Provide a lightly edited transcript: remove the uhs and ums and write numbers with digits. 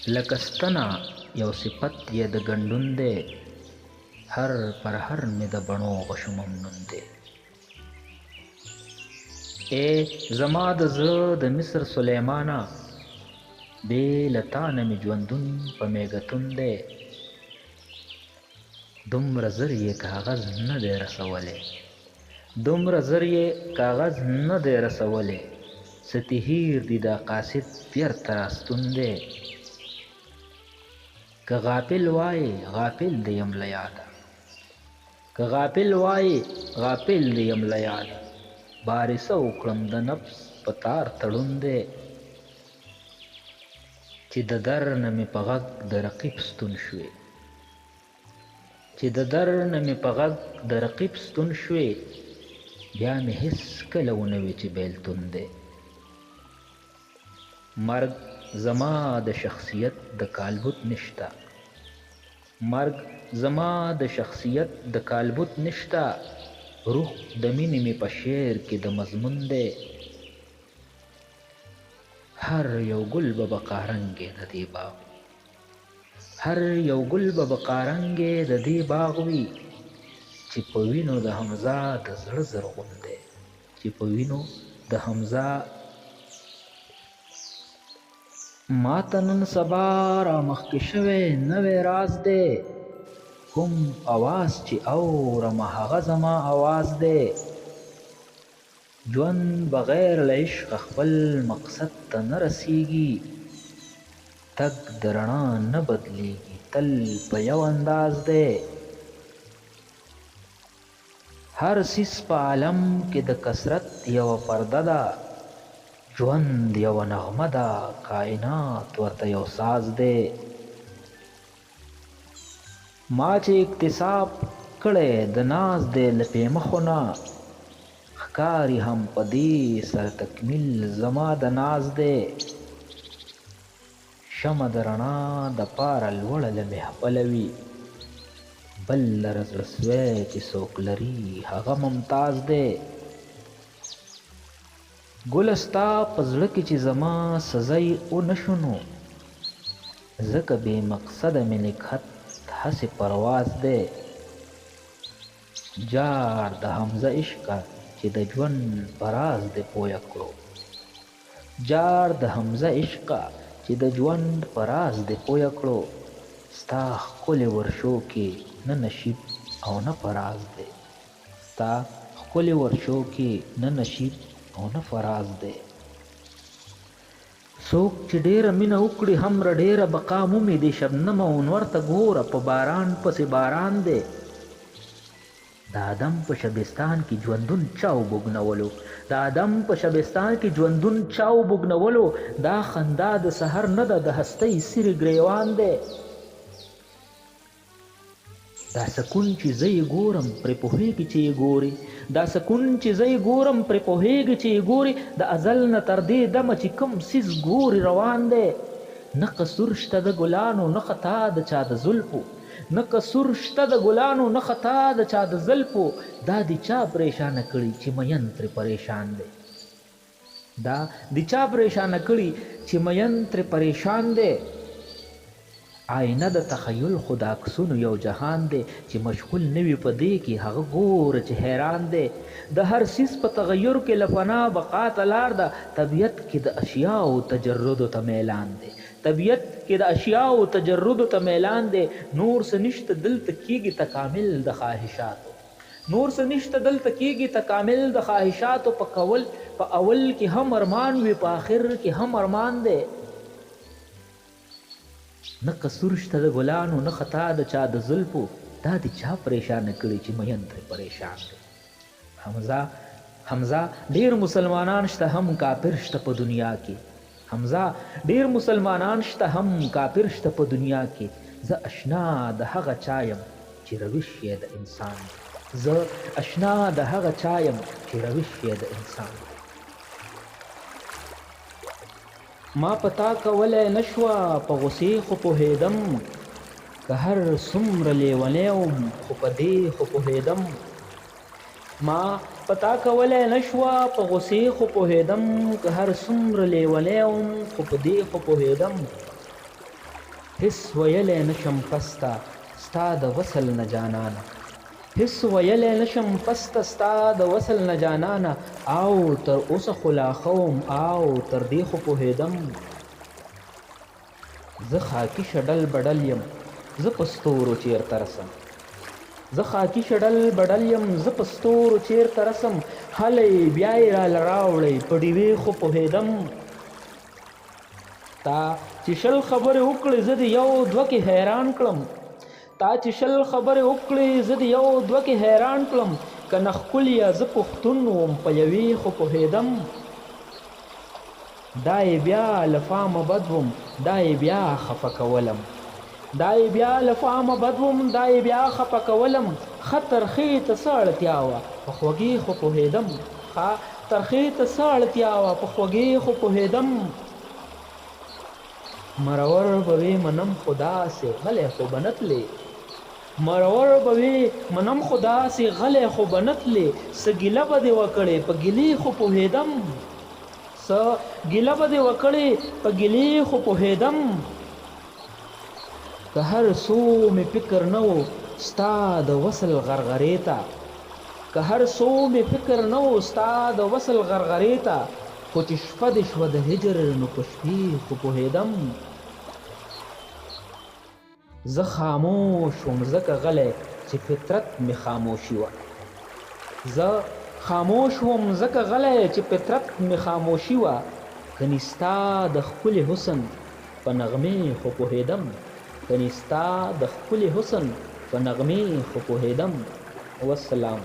لکه ستنه یو صفت یې د ګنډون دی، هر پر هر مې د بڼو غشو ممنون دی. ای زما د زړه د مصر سلیمانه، بې له تا نه مې ژوندون په میږتون دی. دومره زر یې کاغذ نه دی رسولی، دومره زر یې کاغذ نه دی رسولی، څه تحیر دی دا قاصد بیرته راستون دی. که غافل وایې غافل دی یم له یاده، که غافل وایې غافل دی یم له یاده، بارسه وکړم د نفس په تار تړون دی. چې د در نه مې په غږ د رقیب ستون شوې، چې د در نه مې په غږ د رقیب ستون شوې، بیا مې هېڅ کله ونه وي چې بیلتون دی. مرګ زما د شخصیت د کالبوت نشته، مرګ زما د شخصیت د کالبوت نشته، روح د مینې مې په شعر کې د مضمون دی. هر یو ګل به بقارنګې د دې باغ، هر یو ګل به بقارنګې د دې باغ وي، چې په وینو د حمزه د زړه زرغون دی، چې په وینو د حمزه. ما ته نن سبا را مخکې شوی نوی راز دی، کوم اواز چې اورم هغه زما اواز دی. ژوند بغیر له عشقه خپل مقصد ته نه رسیږي، تګ د رڼا نه بدلیږي تل په یو انداز دی. هر څیز په عالم کې د کثرت یوه پرده ده، ژوند یوه نغمه ده، کائنات ورته یو ساز دی. ما چې اکتساب کړی د ناز دی له پیمخو نه، ښکاري هم په دې سره تکمیل زما د ناز دی. شمع د رڼا د پاره لوړه له محفله وي، بل لره زړه سوی چې څوک لري هغه ممتاز دی. ګله ستا په زړه کې چې زما سزی ونه شو نو، ځکه بې مقصده مې نګهت هسې پرواز دی. جار د حمزه عشقه چې د ژوند په راز دې پویه کړو، جار د حمزه عشقه چې د ژوند په راز دې پویه کړو. ستا ښکلې ورشو کې نه نشیب او نه فراز دی، ستا ښکلې ورشو کې نه نشیب او نه فراز دی. څوک چې ډېره مینه وکړي همره ډېره بقا مومي، د شبنم او انور ته ګوره په باران پسې باران دی. د آدم په شبستان کې ژوندون چا وبوږنولو، د آدم په شبستان کې ژوندون چا وبوږنولو، دا خندا د سحر نه ده د هستۍ سیرې ګریوان دی. دا سکون چې زه یې ګورم پرې پوهېږي چې یې ګوري، دا سکون چې زه یې ګورم پرې پوهېږي چې یې ګوري، د ازل نه تر دې دمه چې کوم څیز ګوري روان دی. نه قصور شته د ګلانو نه خطا د چا د زلفو، نه قصور شته د ګلانو نه خطا د چا د زلفو، دا د چا پریشانه کړي چې مین ترې پریشان دی، دا د چا پریشانه کړي چې مین ترې پریشان دی. آینه د تخیل خو د عکسونو یو جهان دی، چې مشغول نه وي په دې کې هغه ګوره چې حیران دی. د هر څیز په تغیر کې له فنا بقا ته لار ده، طبیعت کې د اشیاو تجردو ته میلان دی، طبیعت کې د اشیاو تجردو ته میلان دی. نور څه نشته دلته کېږي تکامل د خواهشاتو، نور څه نشته دلته کېږي تکامل د خواهشاتو. په اول کې هم ارمان وي په آخر کې هم ارمان دی. نه قصور شته د ګلانو نه خطا د چا د زلفو، دا د چا پریشانه کړي چې مین ترې پریشان دی. حمزه ډیر مسلمانان شته هم کافر شته په دنیا کې، حمزه ډیر مسلمانان شته هم کافر شته په دنیا کې. زه اشنا د هغه چا یم چې روش یې د انسان دی، زه اشنا د هغه چا یم چې روش یې د انسان دی. ما پتا کولی نشوه په غصې خو پوهېدم، که هر څومره لیونی وم خو په دې خو پوهېدم. ما پتا کولی نشوه په غصې خو پوهېدم، که هر څومره لیونی وم خو په دې خو پوهېدم. هیڅ ویلی نشم پسته ستا د وصل نه جانانه هیڅ ویلی نشم پسته ستا د وصل نه جانانه او تر اوسه خو لا ښه وم او تر دې خو پوهېدم زه خاکي شډل بډل یم زه په ستورو چېرته رسم زه خاکي شډل بډل یم زه په ستورو چېرته رسم هلی بیا یې راله راوړئ په ډیوې خو پوهېدم تا چې شل خبرې وکړې زه د یو دوه کې حیران کړم تا چې شل خبرې وکړې زه د یو دوه کې حیران کړم که نه ښکلیه زه پښتون وم په یوې خو پوهېدم دا یې بیا له فامه بد وم دا یې بیا خفه کولم دا یې بیا له فامه بد وم دا یې بیا خفه کولم ښه ترخې ته څه اړتیا وه په خوږې خو پوهېدم ښه ترخې ته څه اړتیا وه په خوږې خو پوهېدم مرور به وې منم خو داسې غلی خو به نه تلې مرور به وې منم خو داسې غلی خو به نه تلې څه ګیله به دې وکړې په ګیلې خو پوهېدم څه ګیله به دې وکړې په ګیلې خو پوهېدم که هر څو مې فکر نه و ستا د وصل غرغرې ته که هر څو مې فکر نه و ستا د وصل غرغرې ته خو چې شپه دې شوه د هجر نو په شپې خو پوهېدم زه خاموش وم ځکه غلی چې فطرت مې خاموشي وه زه خاموش وم ځکه غلی چې فطرت مې خاموشي وه کني ستا د ښکلي حسن په نغمې خو پوهېدم کني ستا د ښکلي حسن په نغمې خو پوهېدم والسلام